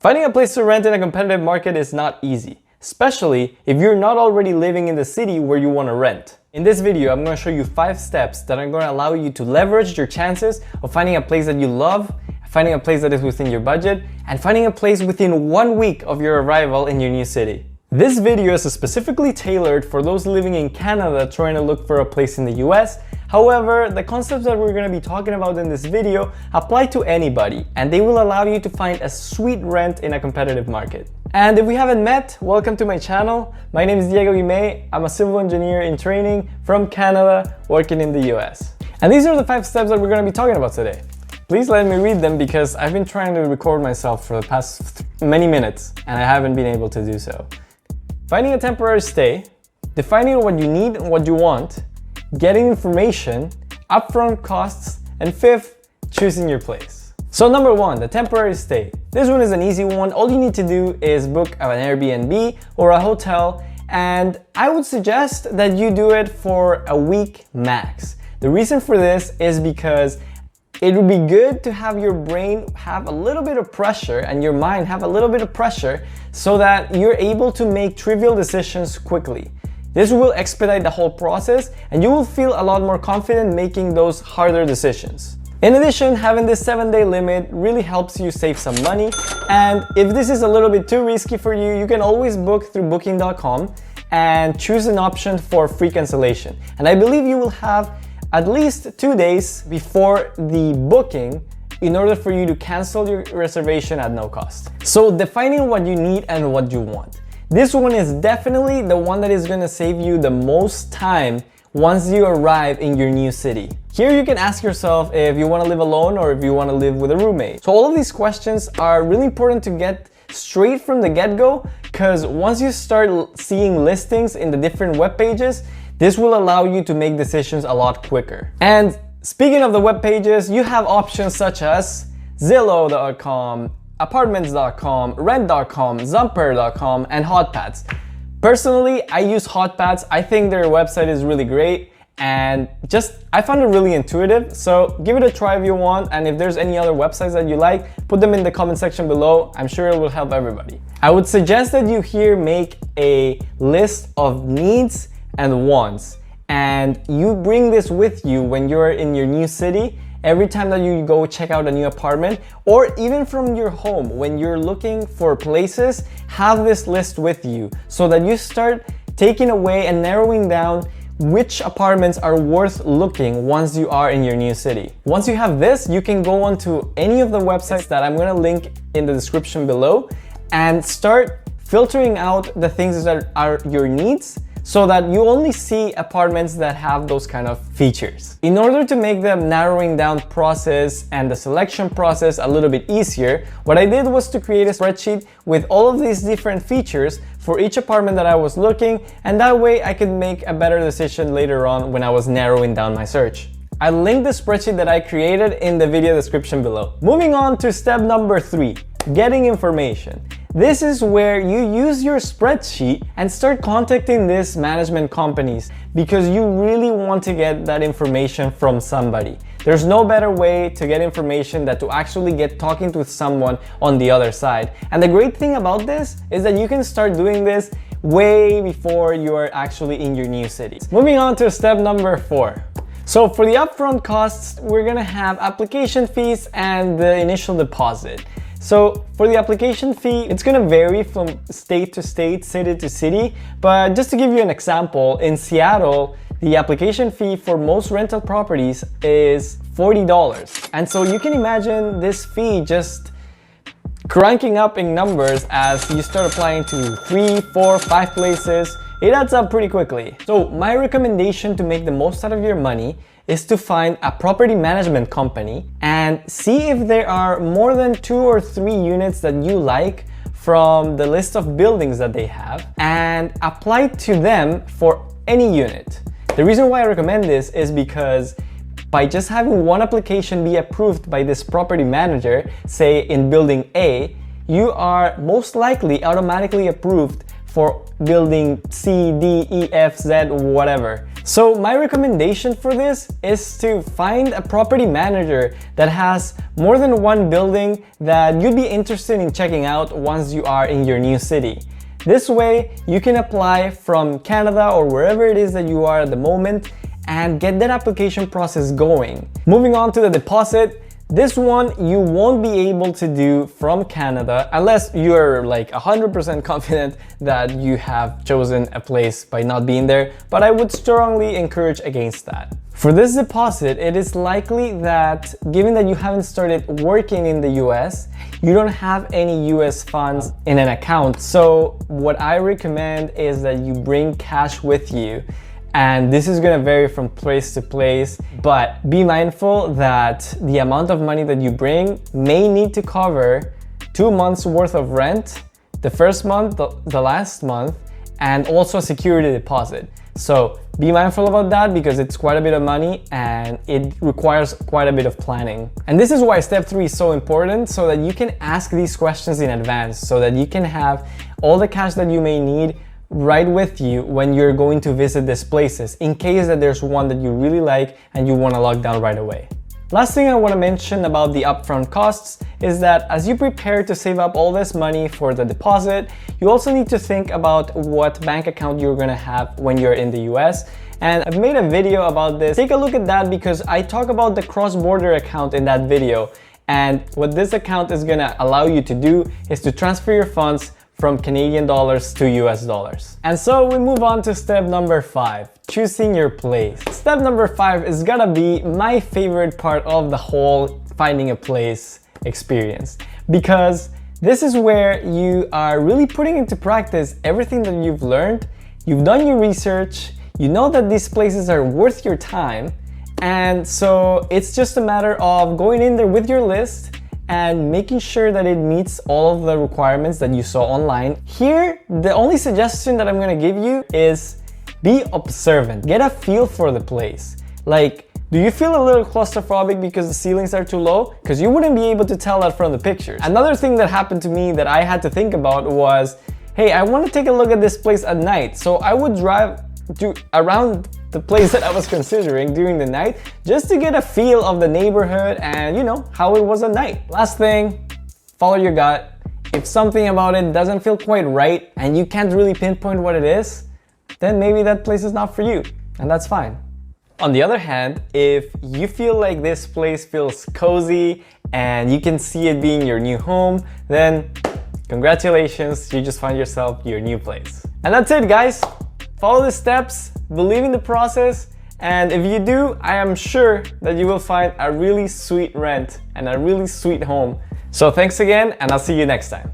Finding a place to rent in a competitive market is not easy, especially if you're not already living in the city where you want to rent. In this video, I'm going to show you 5 steps that are going to allow you to leverage your chances of finding a place that you love, finding a place that is within your budget, and finding a place within 1 week of your arrival in your new city. This video is specifically tailored for those living in Canada trying to look for a place in the US. However, the concepts that we're going to be talking about in this video apply to anybody, and they will allow you to find a sweet rent in a competitive market. And if we haven't met, welcome to my channel. My name is Diego Guimé. I'm a civil engineer in training from Canada, working in the US. And these are the 5 steps that we're going to be talking about today. Please let me read them because I've been trying to record myself for the past many minutes and I haven't been able to do so. Finding a temporary stay, defining what you need and what you want, getting information, upfront costs, and 5th, choosing your place. So number 1, the temporary stay. This one is an easy one. All you need to do is book an Airbnb or a hotel, and I would suggest that you do it for a week max. The reason for this is because it would be good to have your brain have a little bit of pressure and your mind have a little bit of pressure so that you're able to make trivial decisions quickly. This will expedite the whole process and you will feel a lot more confident making those harder decisions. In addition, having this 7-day limit really helps you save some money, and if this is a little bit too risky for you, you can always book through booking.com and choose an option for free cancellation. And I believe you will have at least 2 days before the booking in order for you to cancel your reservation at no cost. So defining what you need and what you want. This one is definitely the one that is going to save you the most time once you arrive in your new city. Here you can ask yourself if you want to live alone or if you want to live with a roommate. So all of these questions are really important to get straight from the get-go, because once you start seeing listings in the different web pages, this will allow you to make decisions a lot quicker. And speaking of the web pages, you have options such as Zillow.com, Apartments.com, Rent.com, Zumper.com, and Hotpads. Personally, I use Hotpads. I think their website is really great and I found it really intuitive. So give it a try if you want, and if there's any other websites that you like, put them in the comment section below. I'm sure it will help everybody. I would suggest that you here make a list of needs and wants, and you bring this with you when you're in your new city. Every time that you go check out a new apartment, or even from your home, when you're looking for places, have this list with you so that you start taking away and narrowing down which apartments are worth looking once you are in your new city. Once you have this, you can go onto any of the websites that I'm gonna link in the description below and start filtering out the things that are your needs, so that you only see apartments that have those kind of features. In order to make the narrowing down process and the selection process a little bit easier, what I did was to create a spreadsheet with all of these different features for each apartment that I was looking, and that way I could make a better decision later on when I was narrowing down my search. I'll link the spreadsheet that I created in the video description below. Moving on to step number 3, getting information. This is where you use your spreadsheet and start contacting these management companies because you really want to get that information from somebody. There's no better way to get information than to actually get talking to someone on the other side. And the great thing about this is that you can start doing this way before you are actually in your new city. Moving on to step number 4. So for the upfront costs, we're gonna have application fees and the initial deposit. So for the application fee, it's gonna vary from state to state, city to city, but just to give you an example, in Seattle, the application fee for most rental properties is $40. And so you can imagine this fee just cranking up in numbers as you start applying to 3, 4, 5 places. It adds up pretty quickly. So my recommendation to make the most out of your money is to find a property management company and see if there are more than 2 or 3 units that you like from the list of buildings that they have, and apply to them for any unit. The reason why I recommend this is because by just having one application be approved by this property manager, say in building A, you are most likely automatically approved for building C, D, E, F, Z, whatever. So my recommendation for this is to find a property manager that has more than one building that you'd be interested in checking out once you are in your new city. This way, you can apply from Canada or wherever it is that you are at the moment and get that application process going. Moving on to the deposit, this one you won't be able to do from Canada unless you're like 100% confident that you have chosen a place by not being there, but I would strongly encourage against that. For this deposit, it is likely that given that you haven't started working in the US, you don't have any US funds in an account. So what I recommend is that you bring cash with you. And this is gonna vary from place to place, but be mindful that the amount of money that you bring may need to cover 2 months worth of rent, the first month, the last month, and also a security deposit. So be mindful about that because it's quite a bit of money and it requires quite a bit of planning. And this is why step 3 is so important, so that you can ask these questions in advance, so that you can have all the cash that you may need right with you when you're going to visit these places, in case that there's one that you really like and you want to lock down right away. Last thing I want to mention about the upfront costs is that as you prepare to save up all this money for the deposit, you also need to think about what bank account you're going to have when you're in the US. And I've made a video about this. Take a look at that because I talk about the cross-border account in that video. And what this account is going to allow you to do is to transfer your funds from Canadian dollars to US dollars. And so we move on to step number 5, choosing your place. Step number 5 is gonna be my favorite part of the whole finding a place experience, because this is where you are really putting into practice everything that you've learned. You've done your research, you know that these places are worth your time, and so it's just a matter of going in there with your list and making sure that it meets all of the requirements that you saw online. Here, the only suggestion that I'm gonna give you is be observant. Get a feel for the place. Like, do you feel a little claustrophobic because the ceilings are too low? Because you wouldn't be able to tell that from the pictures. Another thing that happened to me that I had to think about was, hey, I want to take a look at this place at night. So I would drive around the place that I was considering during the night just to get a feel of the neighborhood and, you know, how it was at night. Last thing, follow your gut. If something about it doesn't feel quite right and you can't really pinpoint what it is, then maybe that place is not for you, and that's fine. On the other hand, if you feel like this place feels cozy and you can see it being your new home, then congratulations, you just found yourself your new place. And that's it, guys. Follow the steps, believe in the process, and if you do, I am sure that you will find a really sweet rent and a really sweet home. So thanks again, and I'll see you next time.